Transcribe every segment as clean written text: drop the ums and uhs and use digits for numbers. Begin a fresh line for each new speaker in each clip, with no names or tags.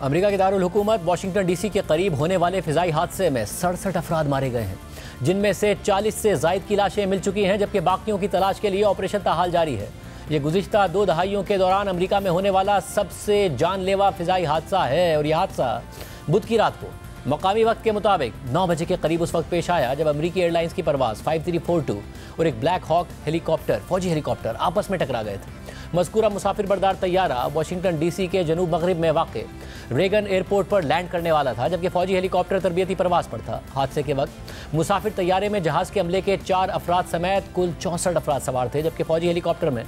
America के दारुल हुकूमत Washington DC के करीब होने वाले फिजाई हादसे में 67 अफराद मारे गए हैं, जिनमें से 40 से ज़ायद की लाशें मिल चुकी हैं, जबकि बाकियों की तलाश के लिए ऑपरेशन ताहाल जारी है। ये गुज़िश्ता 2 दहाइयों के दौरान अमेरिका में होने वाला सबसे जानलेवा फिजाई हादसा है और यह हादसा बुध की रात को मकामी वक्त के मुताबिक 9 बजे के करीब उस वक्त पेश आया जब अमेरिकी एयरलाइंस की परवाज़ 5342 और एक ब्लैक हॉक हेलीकॉप्टर, फौजी हेलीकॉप्टर आपस में टकरा गए थे। मज़कूरा मुसाफिर बरदार तैयारा वाशिंगटन डीसी के जनूब मगरिब में वाक़े रेगन एयरपोर्ट पर लैंड करने वाला था, जबकि फौजी हेलीकॉप्टर तरबियती परवाज़ पर था। हादसे के वक्त मुसाफिर तैयारे में जहाज़ के अमले के 4 अफराद समेत कुल 64 अफराद सवार थे, जबकि फौजी हेलीकॉप्टर में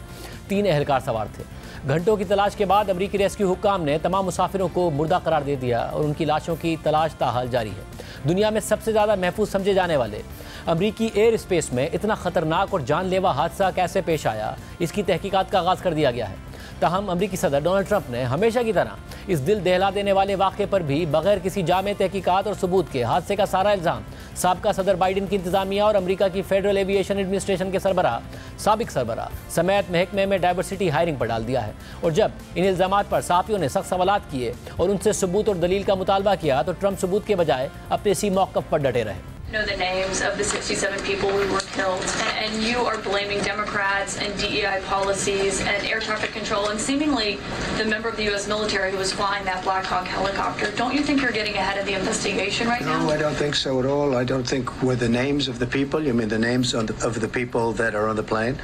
3 एहलकार सवार थे। घंटों की तलाश के बाद अमरीकी रेस्क्यू हुक्काम ने तमाम मुसाफिरों को मुर्दा करार दे दिया और उनकी लाशों की तलाश ताहाल जारी है। दुनिया में सबसे ज़्यादा महफूज समझे जाने वाले अमरीकी एयर स्पेस में इतना ख़तरनाक और जानलेवा हादसा कैसे पेश आया, इसकी तहकीकात का आगाज़ कर दिया गया है। ताहम अमरीकी सदर डोनाल्ड ट्रंप ने हमेशा की तरह इस दिल दहला देने वाले वाक़े पर भी बगैर किसी जामे तहकीकात और सबूत के हादसे का सारा इल्ज़ाम साबिक़ा सदर बाइडन की इंतज़ामिया और अमरीका की फेडरल एविएशन एडमिनिस्ट्रेशन के साबिक़ सरबराह समेत महकमे में डाइवर्सिटी हायरिंग पर डाल दिया है। और जब इन इल्ज़ामात पर सहाफ़ियों ने सख्त सवालात किए और उनसे सबूत और दलील का मुतालबा किया तो ट्रंप सबूत के बजाय अपने इसी मौक़िफ़ पर डटे रहे।
Know the names of the 67 people who were killed, and you are blaming Democrats and DEI policies and air traffic control and seemingly the member of the U.S. military who was flying that Black Hawk helicopter. Don't you think you're getting ahead of the investigation right now?
No, I don't think so at all. I don't think with the names of the people. You mean the names of the people that are on the plane?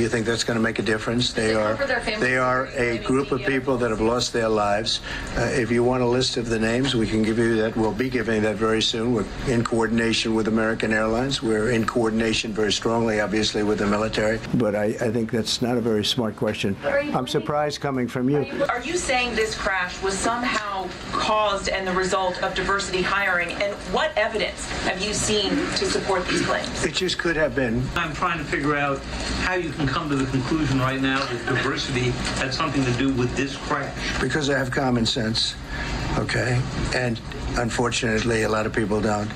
You think that's going to make a difference? They are a group of people that have lost their lives. If you want a list of the names, we can give you that. We'll be giving that very soon. We're in coordination with American Airlines. We're in coordination very strongly, obviously, with the military. But I think that's not a very smart question. I'm surprised coming from you.
Are you saying this crash was somehow caused and the result of diversity hiring? And what evidence have you seen to support these claims?
It just could have been.
I'm trying to figure out how you can come to the conclusion right now that diversity had something to do with this crash.
Because I have common sense, okay? And unfortunately, a lot of people don't.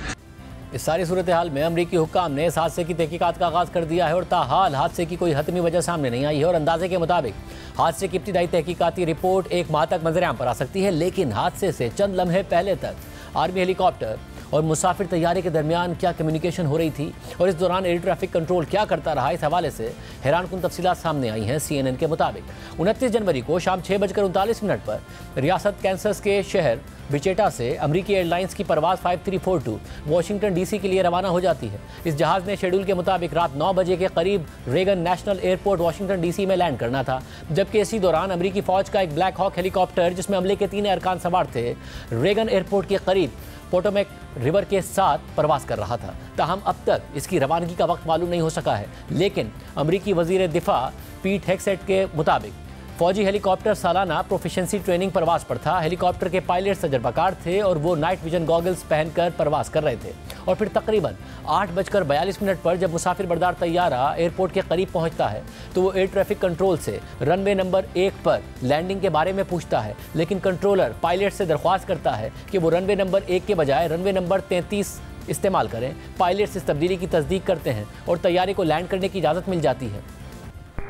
इस सारी सूरत हाल में अमरीकी हुक्काम ने इस हादसे की तहकीकात का आगाज़ कर दिया है और ताहाल हादसे की कोई हतमी वजह सामने नहीं आई है और अंदाजे के मुताबिक हादसे की इब्तिदाई तहकीकाती रिपोर्ट 1 माह तक मंजर आम पर आ सकती है। लेकिन हादसे से चंद लम्हे पहले तक आर्मी हेलीकॉप्टर और मुसाफिर तैयारे के दरमियान क्या कम्युनिकेशन हो रही थी और इस दौरान एयर ट्रैफिक कंट्रोल क्या करता रहा, इस हवाले से हैरानकुन तफसीलात सामने आई हैं। CNN के मुताबिक 29 जनवरी को शाम 6:39 पर रियासत कैंसस के शहर विचेटा से अमरीकी एयरलाइंस की परवाज़ 5342 वाशिंगटन डीसी के लिए रवाना हो जाती है। इस जहाज़ ने शेड्यूल के मुताबिक रात 9 बजे के करीब Reagan National Airport Washington DC में लैंड करना था, जबकि इसी दौरान अमरीकी फ़ौज का एक ब्लैक हॉक हेलीकॉप्टर जिसमें अमले के 3 अरकान सवार थे रेगन एयरपोर्ट के करीब पोटोमैक रिवर के साथ परवास कर रहा था। ताहम अब तक इसकी रवानगी का वक्त मालूम नहीं हो सका है। लेकिन अमरीकी वज़ीर दिफा पीट हेक्सेट के मुताबिक फौजी हेलीकॉप्टर सालाना प्रोफिशेंसी ट्रेनिंग परवास पर था। हेलीकॉप्टर के पायलट तजर्बाकार थे और वो नाइट विजन गॉगल्स पहनकर परवास कर रहे थे। और फिर तकरीबन 8:42 पर जब मुसाफिर बरदार तैयारा एयरपोर्ट के करीब पहुंचता है तो वो एयर ट्रैफिक कंट्रोल से रनवे नंबर 1 पर लैंडिंग के बारे में पूछता है, लेकिन कंट्रोलर पायलट से दरख्वास्त करता है कि वो रनवे नंबर 1 के बजाय रनवे नंबर 33 इस्तेमाल करें। पायलट इस तब्दीली की तस्दीक करते हैं और तैयारे को लैंड करने की इजाज़त मिल जाती है।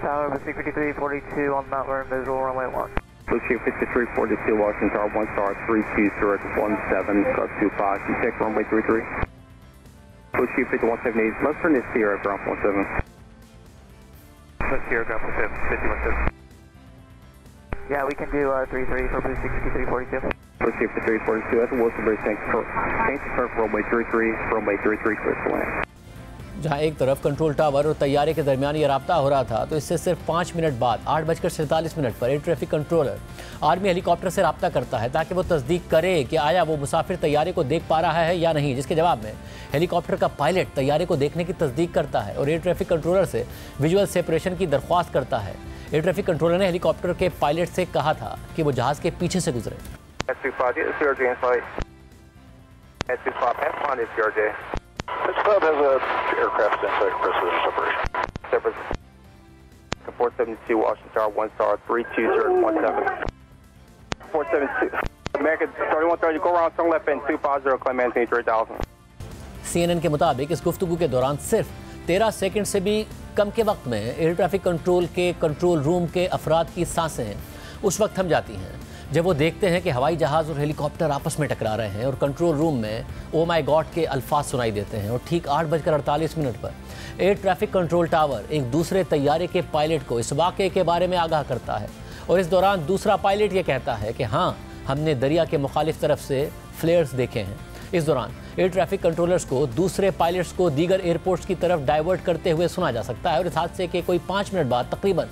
Tower 5342 on Mount Vernon, visual runway 1.
Pushing 5342, Washington Tower 1 star 32017, cut 25, you take runway 33. Pushing 5178, let's turn this Sierra ground 17.
Let's Sierra ground 17, 5117. Yeah, we can do 33 for Pushing 5342.
Pushing 5342, that's Wilsonbury, change to turn runway 33, clear to land.
जहां एक तरफ control tower और तैयारे के दरमियान ये राब्ता हो रहा था, तो इससे सिर्फ 5 मिनट बाद 8:47 पर air traffic controller army helicopter से राब्ता करता है ताकि वो तस्दीक करे कि आया वो मुसाफिर तैयारे को देख पा रहा है या नहीं, जिसके जवाब में हेलीकॉप्टर का पायलट तैयारे को देखने की तस्दीक करता है और एयर ट्रैफिक कंट्रोलर से विजुअल सेपरेशन की दरख्वास्त करता है। एयर ट्रैफिक कंट्रोलर ने हेलीकॉप्टर के पायलट से कहा था कि वो जहाज़ के पीछे से गुजरे।
This club has a aircraft inside precedent separation. 472, Washington Tower 1 star 32017. 472, American 3130, go around turn left and 250, claim Anthony 3000.
CNN के मुताबिक इस गुफ्तगू के दौरान सिर्फ 13 सेकंड से भी कम के वक्त में एयर ट्रैफिक कंट्रोल के कंट्रोल रूम के अफराद की सांसें उस वक्त थम जाती हैं जब वो देखते हैं कि हवाई जहाज़ और हेलीकॉप्टर आपस में टकरा रहे हैं और कंट्रोल रूम में ओ माय गॉड के अल्फाज सुनाई देते हैं और ठीक 8:48 पर एयर ट्रैफिक कंट्रोल टावर एक दूसरे तैयारे के पायलट को इस वाक़े के बारे में आगाह करता है और इस दौरान दूसरा पायलट ये कहता है कि हाँ, हमने दरिया के मुखालिफ तरफ से फ्लेयर्स देखे हैं। इस दौरान एयर ट्रैफिक कंट्रोलर्स को दूसरे पायलट्स को दीगर एयरपोर्ट्स की तरफ डाइवर्ट करते हुए सुना जा सकता है और इस हादसे के कोई 5 मिनट बाद तकरीबन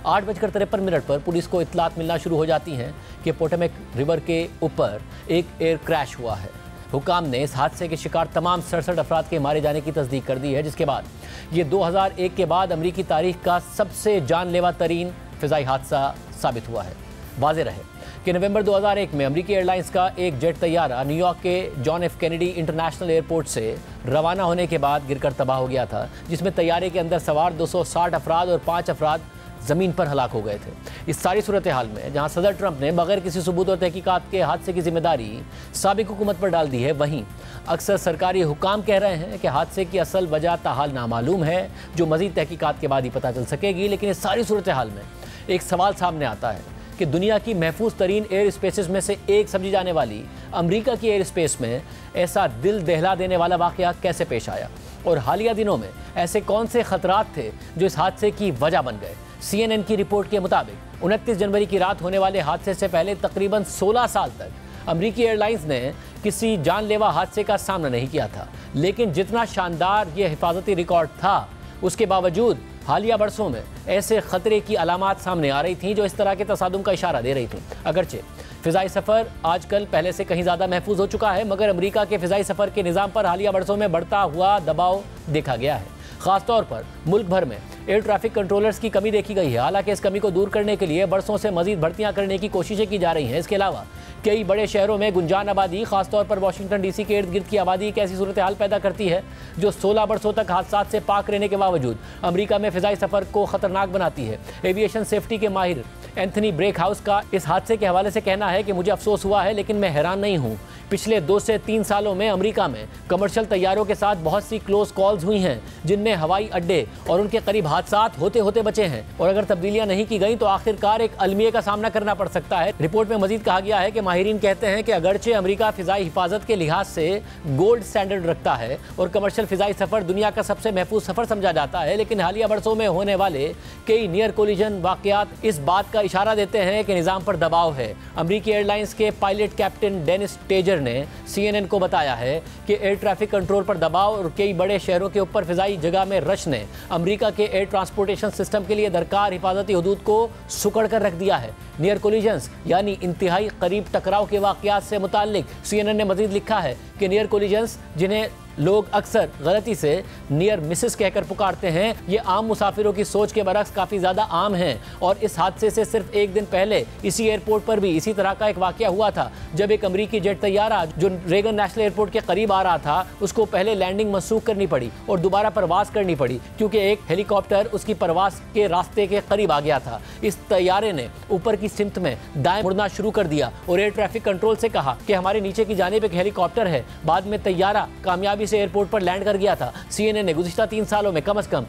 8:53 पर पुलिस को इत्तलात मिलना शुरू हो जाती हैं कि पोटोमैक रिवर के ऊपर एक एयर क्रैश हुआ है। हुकाम ने इस हादसे के शिकार तमाम 67 अफराद के मारे जाने की तस्दीक कर दी है, जिसके बाद ये 2001 के बाद अमरीकी तारीख का सबसे जानलेवा तरीन फ़िज़ाई हादसा साबित हुआ है। वाज़ेह रहे कि नवंबर 2001 में अमरीकी एयरलाइंस का एक जेट तैयारा न्यूयॉर्क के John F Kennedy international airport से रवाना होने के बाद गिरकर तबाह हो गया था, जिसमें तैयारे के अंदर सवार 260 अफराद और 5 अफराद ज़मीन पर हलाक हो गए थे। इस सारी सूरत हाल में जहां सदर ट्रंप ने बगैर किसी सबूत और तहकीकात के हादसे की जिम्मेदारी साबिक हुकूमत पर डाल दी है, वहीं अक्सर सरकारी हुकाम कह रहे हैं कि हादसे की असल वजह ताहाल नामालूम है, जो मज़ीद तहकीकात के बाद ही पता चल सकेगी। लेकिन इस सारी सूरत हाल में एक सवाल सामने आता है कि दुनिया की महफूज तरीन एयर स्पेसेस में से एक समझी जाने वाली अमेरिका की एयर स्पेस में ऐसा दिल दहला देने वाला वाक़या कैसे पेश आया और हालिया दिनों में ऐसे कौन से खतरात थे जो इस हादसे की वजह बन गए। CNN की रिपोर्ट के मुताबिक 29 जनवरी की रात होने वाले हादसे से पहले तकरीबन 16 साल तक अमरीकी एयरलाइंस ने किसी जानलेवा हादसे का सामना नहीं किया था, लेकिन जितना शानदार ये हिफाजती रिकॉर्ड था, उसके बावजूद हालिया बरसों में ऐसे खतरे की अलामात सामने आ रही थीं जो इस तरह के तसादुम का इशारा दे रही थीं। अगरचे फ़िज़ाई सफ़र आजकल पहले से कहीं ज़्यादा महफूज हो चुका है, मगर अमेरिका के फ़िज़ाई सफ़र के निज़ाम पर हालिया बरसों में बढ़ता हुआ दबाव देखा गया है। ख़ासतौर पर मुल्क भर में एयर ट्रैफिक कंट्रोलर्स की कमी देखी गई है। हालांकि इस कमी को दूर करने के लिए बरसों से मजीद भर्तियां करने की कोशिशें की जा रही हैं। इसके अलावा कई बड़े शहरों में गुंजान आबादी, खासतौर पर वाशिंगटन DC के इर्द गिर्द की आबादी एक ऐसी सूरत हाल पैदा करती है जो 16 बरसों तक हादसात से पाक रहने के बावजूद अमेरिका में फ़िज़ाई सफ़र को ख़तरनाक बनाती है। एविएशन सेफ्टी के माहिर एंथनी ब्रेकहाउस का इस हादसे के हवाले से कहना है कि मुझे अफसोस हुआ है, लेकिन मैं हैरान नहीं हूँ। पिछले 2 से 3 सालों में अमेरिका में कमर्शियल तैयारों के साथ बहुत सी क्लोज कॉल्स हुई हैं, जिनमें हवाई अड्डे और उनके करीब हादसात होते होते बचे हैं और अगर तब्दीलियां नहीं की गई तो आखिरकार एक अलमिये का सामना करना पड़ सकता है। रिपोर्ट में मजीद कहा गया है कि माहिरीन कहते हैं कि अगरचे अमेरिका फ़िज़ाई हिफाजत के लिहाज से गोल्ड स्टैंडर्ड रखता है और कमर्शियल फ़िज़ाई सफ़र दुनिया का सबसे महफूज सफ़र समझा जाता है, लेकिन हालिया बरसों में होने वाले कई नियर कोलिजन वाक़यात इस बात का इशारा देते हैं कि निज़ाम पर दबाव है। अमरीकी एयरलाइंस के पायलट कैप्टन डेनिस टेजर ने CNN को बताया है कि एयर ट्रैफिक कंट्रोल पर दबाव और कई बड़े शहरों के ऊपर फ़िज़ाई जगह में रश ने अमेरिका के एयर ट्रांसपोर्टेशन सिस्टम के लिए दरकार हिफाजती हदूद को सुकड़ कर रख दिया है। नियर कोलिजन्स यानी इंतहाई करीब टकराव के वाक़यात से मुताल्लिक CNN ने मज़ीद लिखा है कि नियर कोलिजन्स, जिन्हें लोग अक्सर गलती से नियर मिसेस कहकर पुकारते हैं, ये आम मुसाफिरों की सोच के बरक्स काफ़ी ज़्यादा आम हैं और इस हादसे से सिर्फ एक दिन पहले इसी एयरपोर्ट पर भी इसी तरह का एक वाक़या हुआ था, जब एक अमरीकी जेट तैयारा जो रेगन नेशनल एयरपोर्ट के करीब आ रहा था, उसको पहले लैंडिंग मनसूख करनी पड़ी और दोबारा परवाज़ करनी पड़ी क्योंकि एक हेलीकॉप्टर उसकी परवाज़ के रास्ते के करीब आ गया था। इस तैयारे ने ऊपर की सिमत में दाएं मुड़ना शुरू कर दिया और एयर ट्रैफिक कंट्रोल से कहा कि हमारे नीचे की जानिब एक हेलीकॉप्टर है। बाद में तैयारा कामयाबी से एयरपोर्ट पर लैंड कर गया था। CNN ने गुज़िश्ता 3 सालों में कम से कम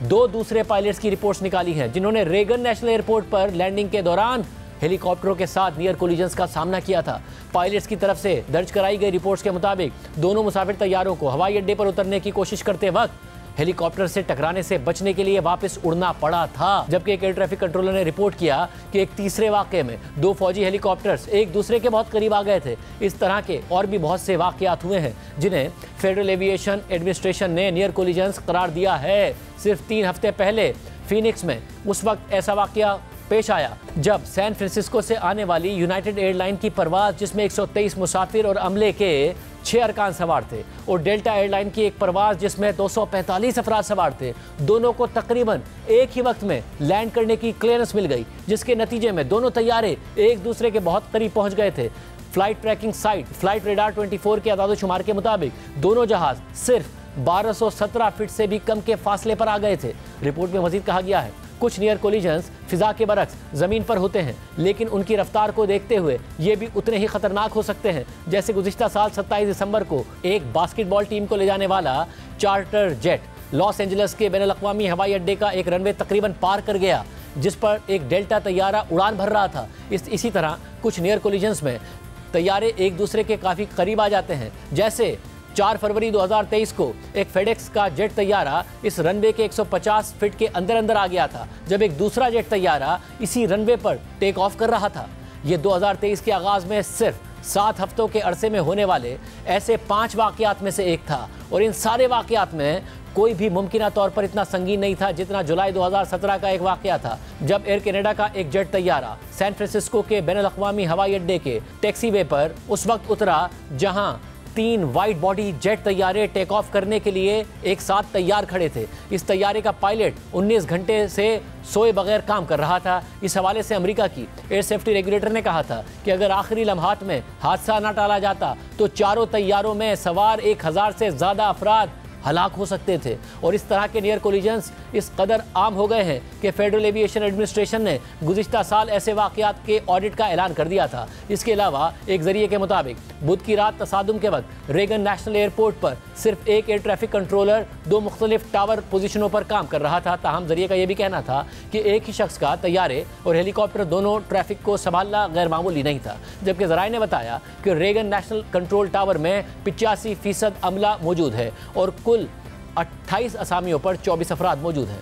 2 दूसरे पायलट्स की रिपोर्ट्स निकाली हैं जिन्होंने रेगन नेशनल एयरपोर्ट पर लैंडिंग के दौरान हेलीकॉप्टरों के साथ नियर कोलिजन्स का सामना किया था। पायलट्स की तरफ से दर्ज कराई गई रिपोर्ट्स के मुताबिक दोनों मुसाफिर तैयारों को हवाई अड्डे पर उतरने की कोशिश करते वक्त हेलीकॉप्टर से टकराने से बचने के लिए वापस उड़ना पड़ा था, जबकि एक एयर ट्रैफिक कंट्रोलर ने रिपोर्ट किया कि एक तीसरे वाक़ये में 2 फौजी हेलीकॉप्टर्स एक दूसरे के बहुत करीब आ गए थे। इस तरह के और भी बहुत से वाक़यात हुए हैं जिन्हें फेडरल एविएशन एडमिनिस्ट्रेशन ने नियर कोलिजन्स करार दिया है। सिर्फ 3 हफ्ते पहले फीनिक्स में उस वक्त ऐसा वाक़या पेश आया जब सैन फ्रांसिस्को से आने वाली यूनाइटेड एयरलाइन की परवाज़, जिसमें 123 मुसाफिर और अमले के 6 अरकान सवार थे, और डेल्टा एयरलाइन की एक परवाज़ जिसमें 245 अफराद सवार थे, दोनों को तकरीबन एक ही वक्त में लैंड करने की क्लियरेंस मिल गई, जिसके नतीजे में दोनों तैयारे एक दूसरे के बहुत करीब पहुंच गए थे। Flight tracking site flight radar 24 के आदाद-ओ-शुमार के मुताबिक दोनों जहाज़ सिर्फ 1217 फीट से भी कम के फासले पर आ गए थे। रिपोर्ट में मजीद कहा गया है कुछ नियर कोलिजन्स फिजा के बरक्स ज़मीन पर होते हैं, लेकिन उनकी रफ्तार को देखते हुए ये भी उतने ही खतरनाक हो सकते हैं जैसे गुज़िश्ता साल 27 दिसंबर को एक बास्केटबॉल टीम को ले जाने वाला चार्टर जेट लॉस एंजल्स के बैनुल-अक़वामी हवाई अड्डे का एक रनवे तकरीबन पार कर गया, जिस पर एक डेल्टा तैयारा उड़ान भर रहा था। इसी तरह कुछ नियर कोलिजन्स में तैयारे एक दूसरे के काफ़ी करीब आ जाते हैं। जैसे 4 फरवरी 2023 को एक फेडेक्स का जेट तैयारा इस रनवे के 150 फीट के अंदर आ गया था, जब एक दूसरा जेट तैयारा इसी रनवे पर टेक ऑफ कर रहा था। ये 2023 के आगाज़ में सिर्फ 7 हफ्तों के अरसे में होने वाले ऐसे 5 वाक़यात में से एक था, और इन सारे वाक़यात में कोई भी मुमकिन तौर पर इतना संगीन नहीं था जितना जुलाई 2017 का एक वाक़या था, जब एयर कनाडा का एक जेट तैयारा सैन फ्रांसिस्को के बैनुल-अक़वामी हवाई अड्डे के टैक्सीवे पर उस वक्त उतरा जहां 3 वाइड बॉडी जेट तैयारे टेक ऑफ करने के लिए एक साथ तैयार खड़े थे। इस तैयारे का पायलट 19 घंटे से सोए बगैर काम कर रहा था। इस हवाले से अमेरिका की एयर सेफ्टी रेगुलेटर ने कहा था कि अगर आखिरी लम्हात में हादसा न टाला जाता तो चारों तैयारों में सवार 1000 से ज़्यादा अफराद हलाक हो सकते थे। और इस तरह के नियर कोलिजन्स इस कदर आम हो गए हैं कि फेडरल एविएशन एडमिनिस्ट्रेशन ने गुज़िश्ता साल ऐसे वाक़यात के ऑडिट का ऐलान कर दिया था। इसके अलावा एक ज़रिए के मुताबिक बुध की रात तसादुम के वक्त रेगन नेशनल एयरपोर्ट पर सिर्फ एक एयर ट्रैफिक कंट्रोलर 2 मुख्तलिफ टावर पोजीशनों पर काम कर रहा था। ताहम ज़रिए का यह भी कहना था कि एक ही शख्स का तैयारे और हेलीकॉप्टर दोनों ट्रैफिक को संभालना गैर मामूली नहीं था। जबकि ज़राए ने बताया कि रेगन नेशनल कंट्रोल टावर में 85% अमला मौजूद है और कुल 28 असामियों पर 24 अफराद मौजूद हैं।